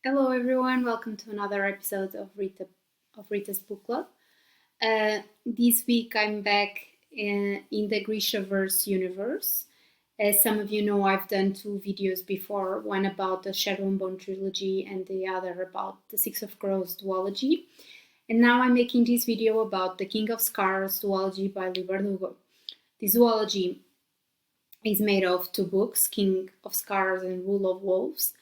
Hello everyone, welcome to another episode of Rita's Book Club. This week I'm back in the Grishaverse universe. As some of you know, I've done two videos before, one about the Shadow and Bone trilogy and the other about the Six of Crows duology. And now I'm making this video about the King of Scars duology by Leigh Bardugo. This duology is made of two books, King of Scars and Rule of Wolves.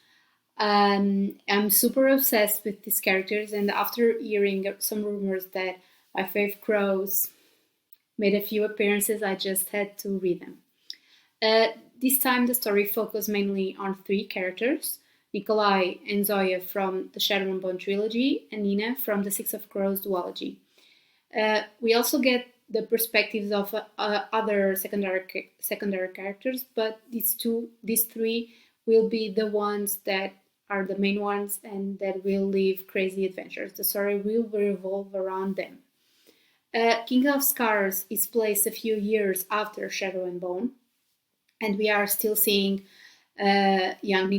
I'm super obsessed with these characters, and after hearing some rumors that my fave crows made a few appearances, I just had to read them. This time the story focused mainly on three characters, Nikolai and Zoya from the Shadow and Bone trilogy, and Nina from the Six of Crows duology. We also get the perspectives of other secondary characters, but these three will be the ones that are the main ones and that will live crazy adventures. The story will revolve around them. King of Scars is placed a few years after Shadow and Bone, and we are still seeing young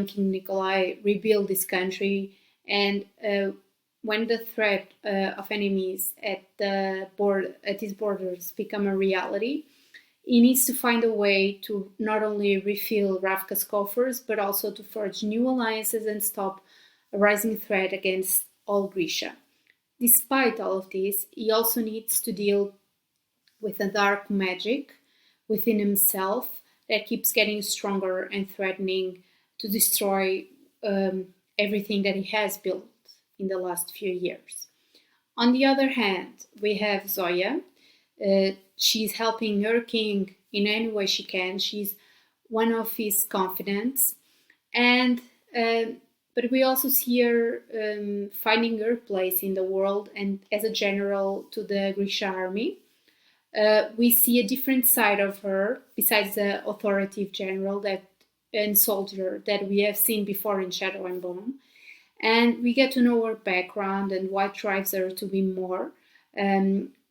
King Nikolai rebuild this country. And when the threat of enemies at his borders become a reality, he needs to find a way to not only refill Ravka's coffers, but also to forge new alliances and stop a rising threat against all Grisha. Despite all of this, he also needs to deal with a dark magic within himself that keeps getting stronger and threatening to destroy everything that he has built in the last few years. On the other hand, we have Zoya. She's helping her king in any way she can. She's one of his confidants, and but we also see her finding her place in the world and as a general to the Grisha army. We see a different side of her besides the authoritative general and soldier that we have seen before in Shadow and Bone, and we get to know her background and what drives her to be more.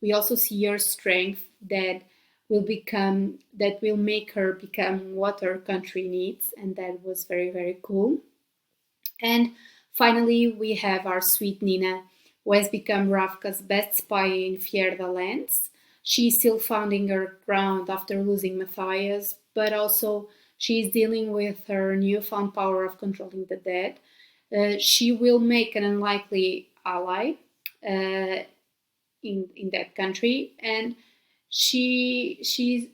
We also see her strength that will make her become what her country needs, and that was very, very cool. And finally, we have our sweet Nina, who has become Ravka's best spy in Fjerda lands. She's still finding her ground after losing Matthias, but also she's dealing with her newfound power of controlling the dead. She will make an unlikely ally in that country, and she's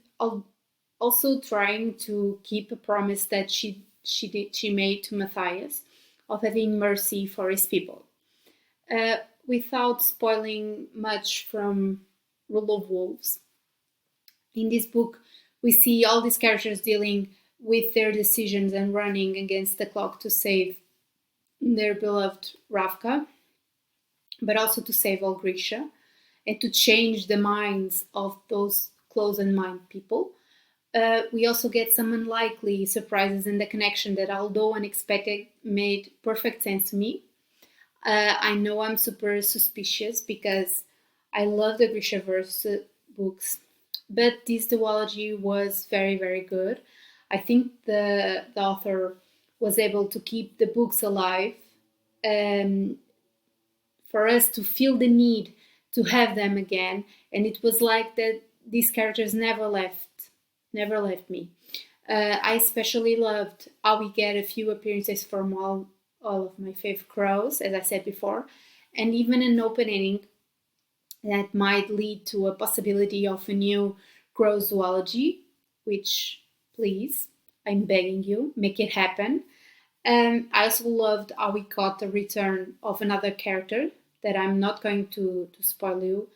also trying to keep a promise that she made to Matthias of having mercy for his people. Without spoiling much from Rule of Wolves, in this book we see all these characters dealing with their decisions and running against the clock to save their beloved Ravka, but also to save all Grisha and to change the minds of those close and mind people. We also get some unlikely surprises in the connection that, although unexpected, made perfect sense to me. I know I'm super suspicious because I love the Grishaverse books, but this duology was very, very good. I think the author was able to keep the books alive for us to feel the need to have them again, and it was like that these characters never left me. I especially loved how we get a few appearances from all of my fave crows, as I said before, and even an open ending that might lead to a possibility of a new crows duology, which, please, I'm begging you, make it happen. I also loved how we got the return of another character that I'm not going to spoil you,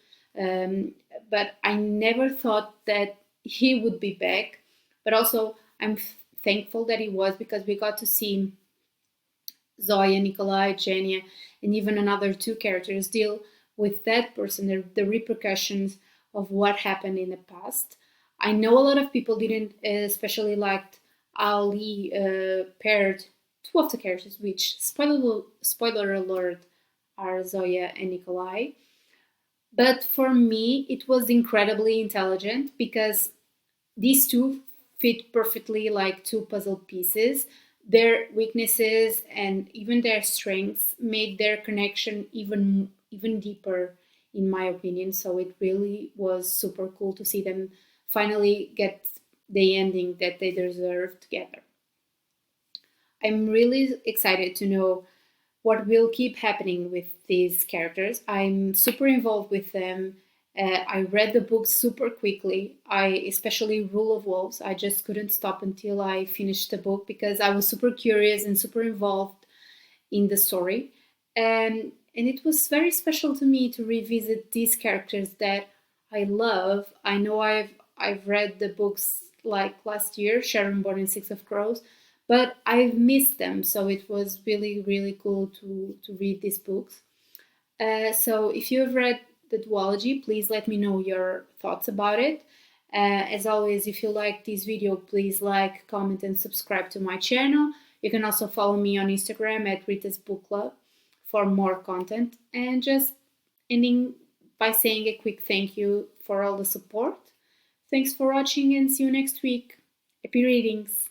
but I never thought that he would be back. But also, I'm thankful that he was, because we got to see Zoya, Nikolai, Genia, and even another two characters deal with that person, the repercussions of what happened in the past. I know a lot of people didn't especially liked how Leigh paired two of the characters, which, spoiler alert, are Zoya and Nikolai. But for me, it was incredibly intelligent because these two fit perfectly like two puzzle pieces their weaknesses and even their strengths made their connection even deeper, in my opinion. So it really was super cool to see them finally get the ending that they deserve together. I'm really excited to know what will keep happening with these characters. I'm super involved with them. I read the books super quickly. Especially Rule of Wolves, I just couldn't stop until I finished the book because I was super curious and super involved in the story. And it was very special to me to revisit these characters that I love. I know I've read the books like last year, Sharon Born and Six of Crows, but I've missed them. So it was really, really cool to read these books. So if you have read the duology, please let me know your thoughts about it. As always, if you like this video, please like, comment, and subscribe to my channel. You can also follow me on Instagram at Rita's Book Club for more content. And just ending by saying a quick thank you for all the support. Thanks for watching and see you next week. Happy readings!